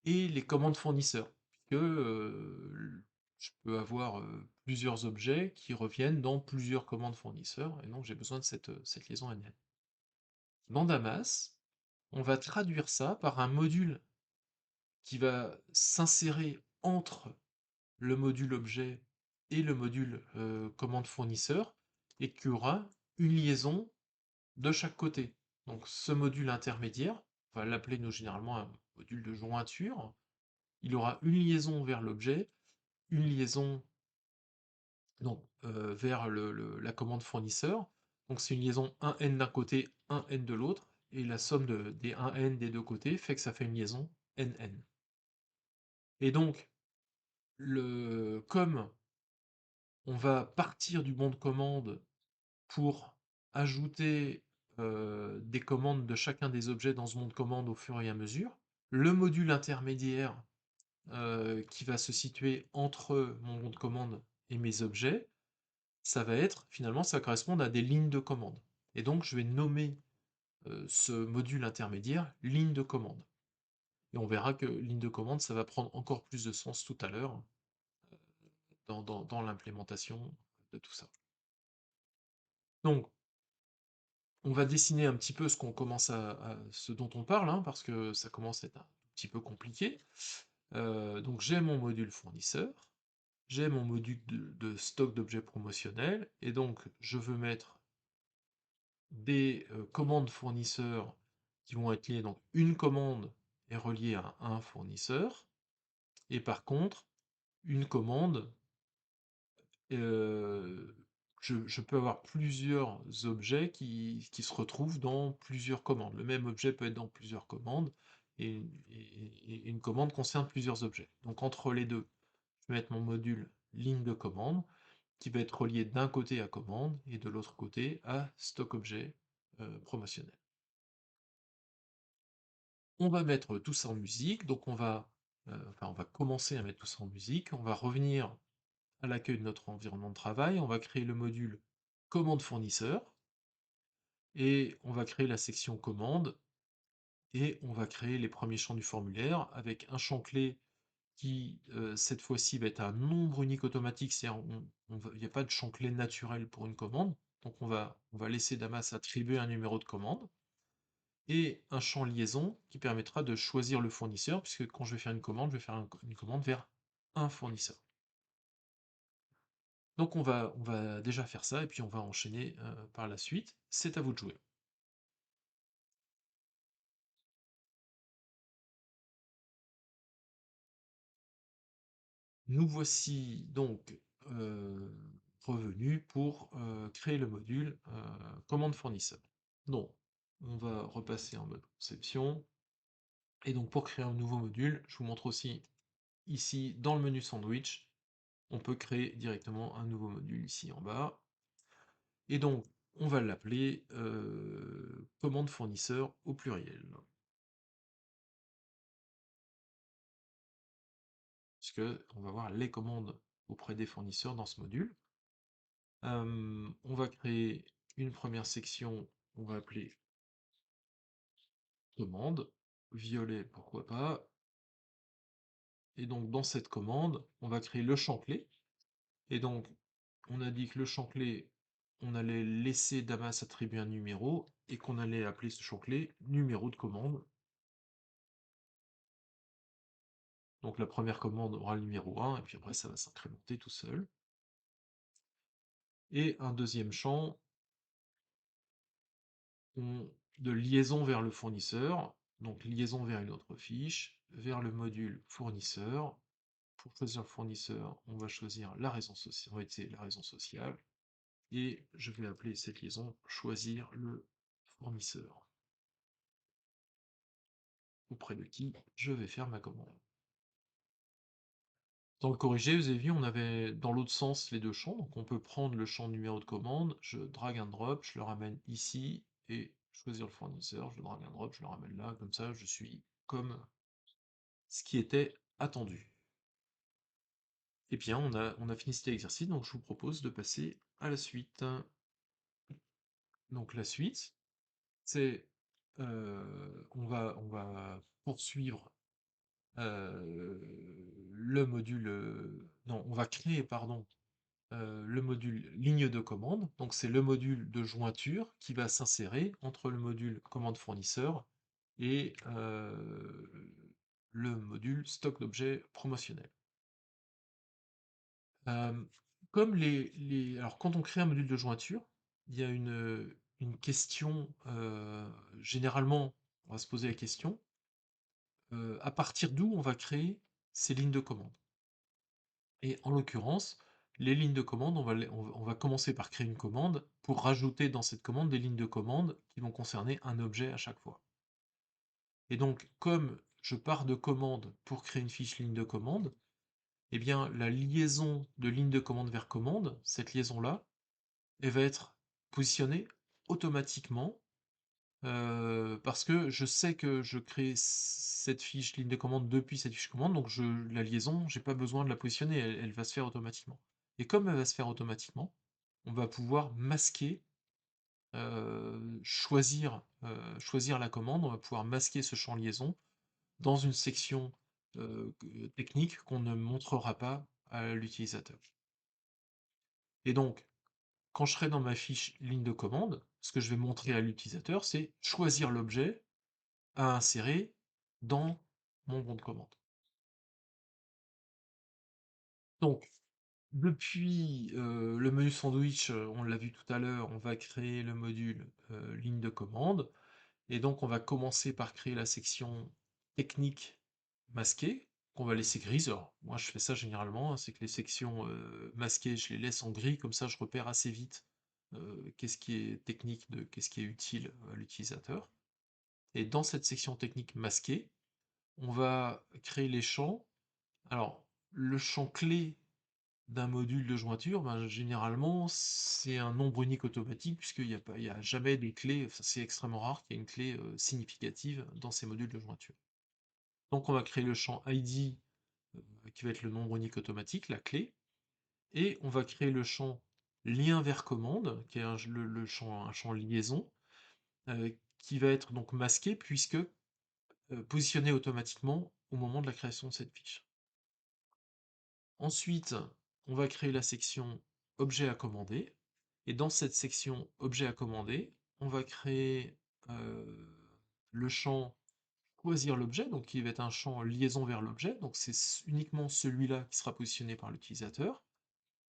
S1: et les commandes fournisseurs, puisque je peux avoir plusieurs objets qui reviennent dans plusieurs commandes fournisseurs, et donc j'ai besoin de cette liaison NN. Dans Damas, on va traduire ça par un module qui va s'insérer entre le module objet et le module commande fournisseur, et qui aura une liaison de chaque côté. Donc ce module intermédiaire, on va l'appeler nous généralement un module de jointure, il aura une liaison vers l'objet, une liaison donc, vers la commande fournisseur. Donc c'est une liaison 1n d'un côté, 1n de l'autre, et la somme des 1n des deux côtés fait que ça fait une liaison nn. Et donc, comme on va partir du bon de commande pour ajouter des commandes de chacun des objets dans ce bon de commande au fur et à mesure, le module intermédiaire qui va se situer entre mon bon de commande et mes objets, ça va être, finalement, ça correspond à des lignes de commande. Et donc, je vais nommer ce module intermédiaire ligne de commande. Et on verra que ligne de commande, ça va prendre encore plus de sens tout à l'heure dans l'implémentation de tout ça. Donc, on va dessiner un petit peu ce qu'on commence ce dont on parle, hein, parce que ça commence à être un petit peu compliqué. Donc, j'ai mon module fournisseur, j'ai mon module de stock d'objets promotionnels, et donc je veux mettre des commandes fournisseurs qui vont être liées, donc une commande est reliée à un fournisseur, et par contre, une commande, euh, je peux avoir plusieurs objets qui se retrouvent dans plusieurs commandes. Le même objet peut être dans plusieurs commandes, et une commande concerne plusieurs objets. Donc entre les deux, je vais mettre mon module ligne de commande, qui va être relié d'un côté à commande et de l'autre côté à stock objet promotionnel. On va mettre tout ça en musique, donc on va commencer à mettre tout ça en musique, on va revenir à l'accueil de notre environnement de travail, on va créer le module commande fournisseur, et on va créer la section commande, et on va créer les premiers champs du formulaire avec un champ clé qui, cette fois-ci, va être un nombre unique automatique, c'est-à-dire il n'y a pas de champ clé naturel pour une commande, donc on va laisser Damas attribuer un numéro de commande, et un champ liaison qui permettra de choisir le fournisseur, puisque quand je vais faire une commande, je vais faire une commande vers un fournisseur. Donc on va déjà faire ça, et puis on va enchaîner par la suite. C'est à vous de jouer. Nous voici donc revenus pour créer le module commande fournisseur. Donc, on va repasser en mode conception. Et donc pour créer un nouveau module, je vous montre aussi ici dans le menu sandwich, on peut créer directement un nouveau module ici en bas. Et donc, on va l'appeler commande fournisseur au pluriel. Puisque on va voir les commandes auprès des fournisseurs dans ce module. On va créer une première section, on va appeler commande, violet pourquoi pas. Et donc dans cette commande, on va créer le champ clé. Et donc, on a dit que le champ clé, on allait laisser Damas attribuer un numéro, et qu'on allait appeler ce champ clé numéro de commande. Donc la première commande aura le numéro 1, et puis après ça va s'incrémenter tout seul. et un deuxième champ de liaison vers le fournisseur, donc liaison vers une autre fiche, vers le module fournisseur. Pour choisir le fournisseur, on va choisir la raison sociale, on va utiliser la raison sociale, et je vais appeler cette liaison choisir le fournisseur, auprès de qui je vais faire ma commande. Dans le corrigé, vous avez vu, on avait dans l'autre sens les deux champs, donc on peut prendre le champ numéro de commande, je drag and drop, je le ramène ici, et choisir le fournisseur, je drag and drop, je le ramène là, comme ça je suis comme ce qui était attendu. Et bien on a fini cet exercice, donc je vous propose de passer à la suite. Donc la suite, c'est on va poursuivre le module. Non, on va créer, pardon, le module ligne de commande. Donc c'est le module de jointure qui va s'insérer entre le module commande fournisseur et le module stock d'objets promotionnel. Euh, Comme alors quand on crée un module de jointure, il y a une question, généralement, on va se poser la question, à partir d'où on va créer ces lignes de commande. Et en l'occurrence, les lignes de commande, on va commencer par créer une commande pour rajouter dans cette commande des lignes de commande qui vont concerner un objet à chaque fois. Et donc, comme je pars de commande pour créer une fiche ligne de commande, eh bien, la liaison de ligne de commande vers commande, cette liaison-là, elle va être positionnée automatiquement parce que je sais que je crée cette fiche ligne de commande depuis cette fiche commande, donc la liaison, j'ai pas besoin de la positionner, elle va se faire automatiquement. Et comme elle va se faire automatiquement, on va pouvoir masquer, choisir la commande, on va pouvoir masquer ce champ liaison dans une section technique qu'on ne montrera pas à l'utilisateur. Et donc, quand je serai dans ma fiche ligne de commande, ce que je vais montrer à l'utilisateur, c'est choisir l'objet à insérer dans mon bon de commande. Donc, depuis le menu sandwich, on l'a vu tout à l'heure, on va créer le module ligne de commande, et donc on va commencer par créer la section technique masquée, qu'on va laisser grise. Alors, moi je fais ça généralement, hein, c'est que les sections masquées, je les laisse en gris, comme ça je repère assez vite qu'est-ce qui est technique, qu'est-ce qui est utile à l'utilisateur. Et dans cette section technique masquée, on va créer les champs. Alors, le champ clé d'un module de jointure, ben, généralement, c'est un nombre unique automatique, puisqu'il n'y a pas, il y a jamais des clés, enfin, c'est extrêmement rare qu'il y ait une clé significative dans ces modules de jointure. Donc on va créer le champ ID, qui va être le nombre unique automatique, la clé, et on va créer le champ lien vers commande, qui est un champ liaison, qui va être donc masqué, puisque positionné automatiquement au moment de la création de cette fiche. Ensuite, on va créer la section objet à commander. Et dans cette section objet à commander, on va créer le champ choisir l'objet, donc qui va être un champ liaison vers l'objet. Donc c'est uniquement celui-là qui sera positionné par l'utilisateur.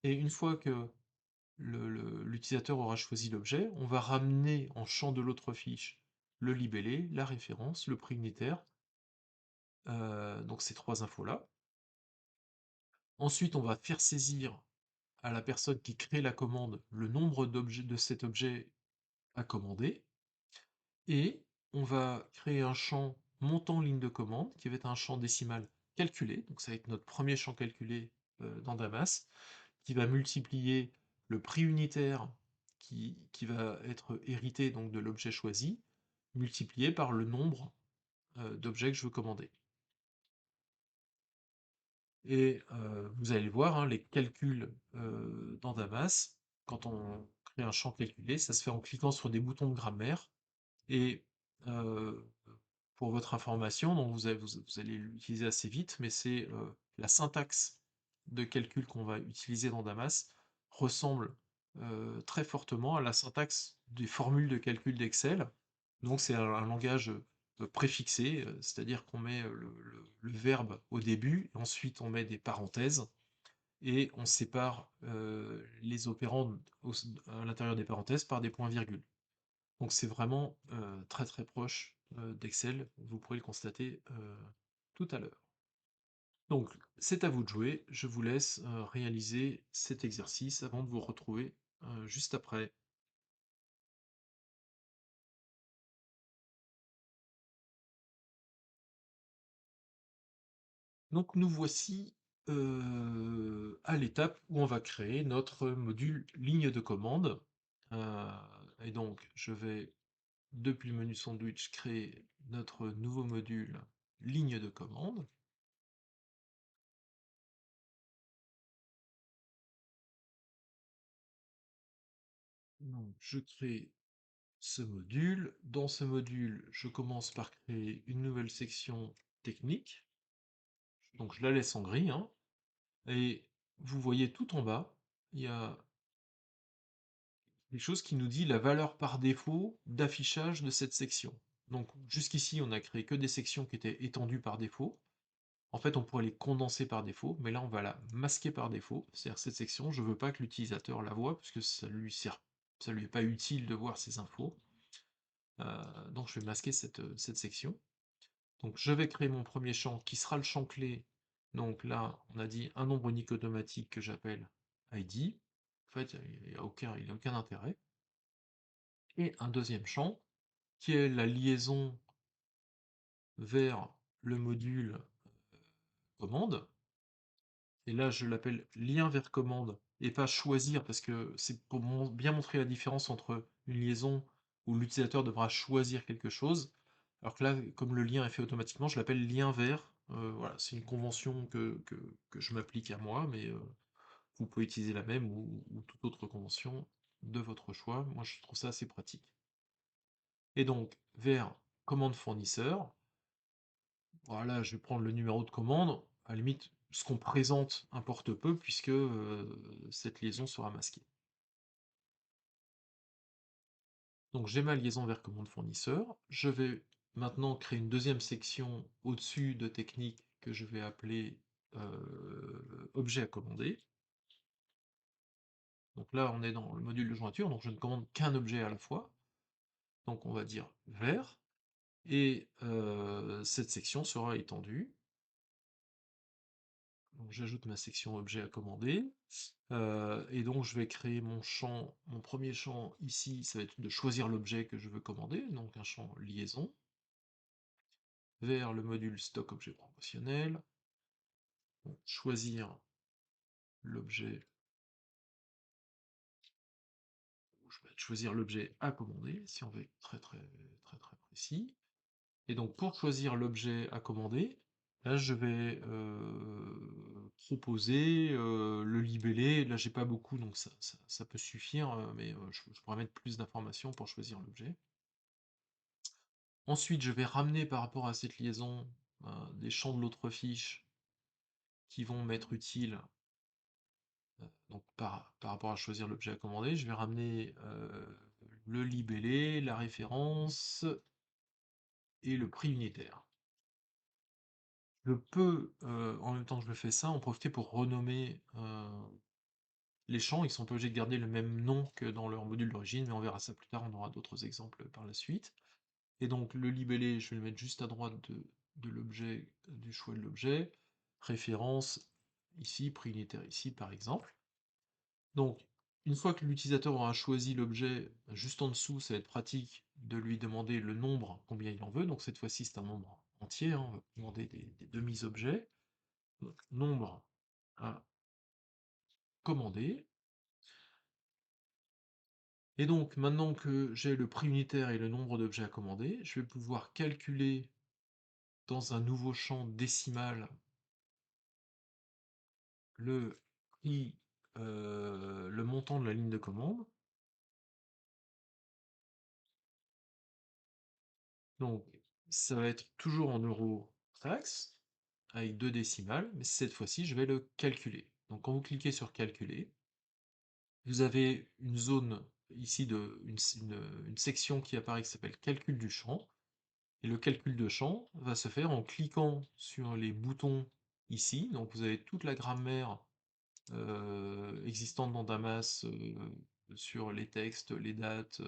S1: Et une fois que l'utilisateur aura choisi l'objet, on va ramener en champ de l'autre fiche le libellé, la référence, le prix unitaire, donc ces trois infos-là. Ensuite, on va faire saisir à la personne qui crée la commande le nombre d'objets de cet objet à commander, et on va créer un champ montant ligne de commande qui va être un champ décimal calculé, donc ça va être notre premier champ calculé dans Damas, qui va multiplier le prix unitaire qui va être hérité donc de l'objet choisi, multiplié par le nombre d'objets que je veux commander. Et vous allez le voir, hein, les calculs dans Damas, quand on crée un champ calculé, ça se fait en cliquant sur des boutons de grammaire. Et pour votre information, donc vous allez l'utiliser assez vite, mais c'est la syntaxe de calcul qu'on va utiliser dans Damas ressemble très fortement à la syntaxe des formules de calcul d'Excel. Donc c'est un langage préfixé, c'est-à-dire qu'on met le verbe au début, et ensuite on met des parenthèses, et on sépare les opérants à l'intérieur des parenthèses par des points-virgules. Donc c'est vraiment très très proche d'Excel, vous pourrez le constater tout à l'heure. Donc c'est à vous de jouer, je vous laisse réaliser cet exercice avant de vous retrouver juste après. Donc nous voici à l'étape où on va créer notre module ligne de commande. Euh, et donc je vais, depuis le menu sandwich, créer notre nouveau module ligne de commande. Donc je crée ce module. Dans ce module, je commence par créer une nouvelle section technique. Donc je la laisse en gris, hein. Et vous voyez tout en bas, il y a quelque chose qui nous dit la valeur par défaut d'affichage de cette section. Donc jusqu'ici, on a créé que des sections qui étaient étendues par défaut. En fait, on pourrait les condenser par défaut, mais là, on va la masquer par défaut. C'est-à-dire cette section, je ne veux pas que l'utilisateur la voie, parce que ça lui est pas utile de voir ces infos. Donc je vais masquer cette section. Donc je vais créer mon premier champ qui sera le champ clé. Donc là, on a dit un nombre unique automatique que j'appelle ID. En fait, il n'y a aucun intérêt. Et un deuxième champ qui est la liaison vers le module commande. Et là, je l'appelle lien vers commande et pas choisir parce que c'est pour bien montrer la différence entre une liaison où l'utilisateur devra choisir quelque chose, alors que là, comme le lien est fait automatiquement, je l'appelle lien vers. Voilà, c'est une convention que je m'applique à moi, mais vous pouvez utiliser la même ou toute autre convention de votre choix. Moi, je trouve ça assez pratique. Et donc, vers commande fournisseur, voilà, je vais prendre le numéro de commande. À la limite, ce qu'on présente importe peu puisque cette liaison sera masquée. Donc j'ai ma liaison vers commande fournisseur. Je vais maintenant créer une deuxième section au-dessus de technique que je vais appeler objet à commander. Donc là, on est dans le module de jointure, donc je ne commande qu'un objet à la fois. Donc on va dire vers, et cette section sera étendue. Donc j'ajoute ma section objet à commander, et donc je vais créer mon premier champ ici, ça va être de choisir l'objet que je veux commander, donc un champ liaison, vers le module stock objet promotionnel, donc choisir l'objet, je vais choisir l'objet à commander, si on veut être très très très très précis. Et donc pour choisir l'objet à commander, là je vais proposer le libellé. Là j'ai pas beaucoup, donc ça peut suffire, mais je pourrais mettre plus d'informations pour choisir l'objet. Ensuite je vais ramener par rapport à cette liaison des champs de l'autre fiche qui vont m'être utiles. Donc par rapport à choisir l'objet à commander, je vais ramener le libellé, la référence et le prix unitaire. Je peux, en même temps que je fais ça, en profiter pour renommer les champs. Ils sont pas obligés de garder le même nom que dans leur module d'origine, mais on verra ça plus tard, on aura d'autres exemples par la suite. Et donc le libellé, je vais le mettre juste à droite de l'objet, du choix de l'objet. Référence ici, prix unitaire ici par exemple. Donc une fois que l'utilisateur aura choisi l'objet, juste en dessous, ça va être pratique de lui demander le nombre, combien il en veut. Donc cette fois-ci, c'est un nombre entier, hein. On va demander des demi-objets. Donc, nombre à commander. Et donc, maintenant que j'ai le prix unitaire et le nombre d'objets à commander, je vais pouvoir calculer dans un nouveau champ décimal le prix, le montant de la ligne de commande. Donc, ça va être toujours en euros taxe, avec deux décimales, mais cette fois-ci, je vais le calculer. Donc, quand vous cliquez sur calculer, vous avez une zone ici, une section qui apparaît qui s'appelle calcul du champ. Et le calcul de champ va se faire en cliquant sur les boutons ici. Donc vous avez toute la grammaire existantes dans Damas, sur les textes, les dates,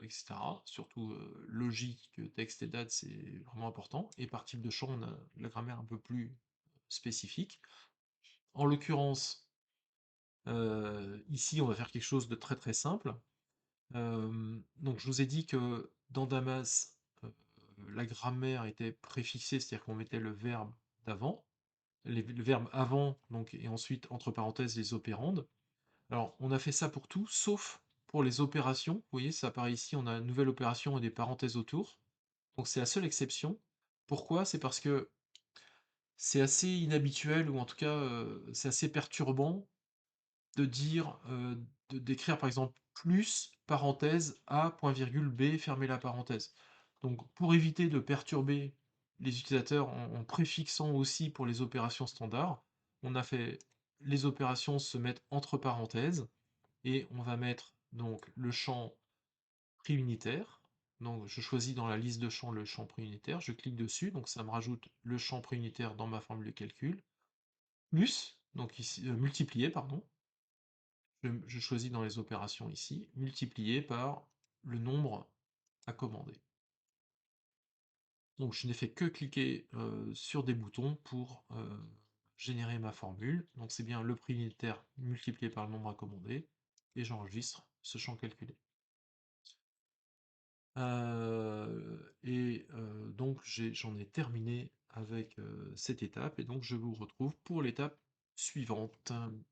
S1: etc. Surtout logique, texte et date, c'est vraiment important. Et par type de champ, on a la grammaire un peu plus spécifique. En l'occurrence, ici, on va faire quelque chose de très très simple. Donc, je vous ai dit que dans Damas, la grammaire était préfixée, c'est-à-dire qu'on mettait le verbe d'avant, le verbe avant, donc, et ensuite, entre parenthèses, les opérandes. Alors, on a fait ça pour tout, sauf pour les opérations. Vous voyez, ça apparaît ici, on a une nouvelle opération et des parenthèses autour. Donc, c'est la seule exception. Pourquoi? C'est parce que c'est assez inhabituel, ou en tout cas, c'est assez perturbant de dire, d'écrire par exemple plus, parenthèse, A, point virgule, B, fermez la parenthèse. Donc pour éviter de perturber les utilisateurs en préfixant aussi pour les opérations standards, on a fait les opérations se mettent entre parenthèses, et on va mettre donc le champ préunitaire. Donc je choisis dans la liste de champs le champ préunitaire, je clique dessus, donc ça me rajoute le champ préunitaire dans ma formule de calcul, plus, donc ici, multiplié, pardon, je choisis dans les opérations ici, multiplié par le nombre à commander. Donc je n'ai fait que cliquer sur des boutons pour générer ma formule. Donc c'est bien le prix unitaire multiplié par le nombre à commander, et j'enregistre ce champ calculé. Donc j'en ai terminé avec cette étape, et donc je vous retrouve pour l'étape suivante.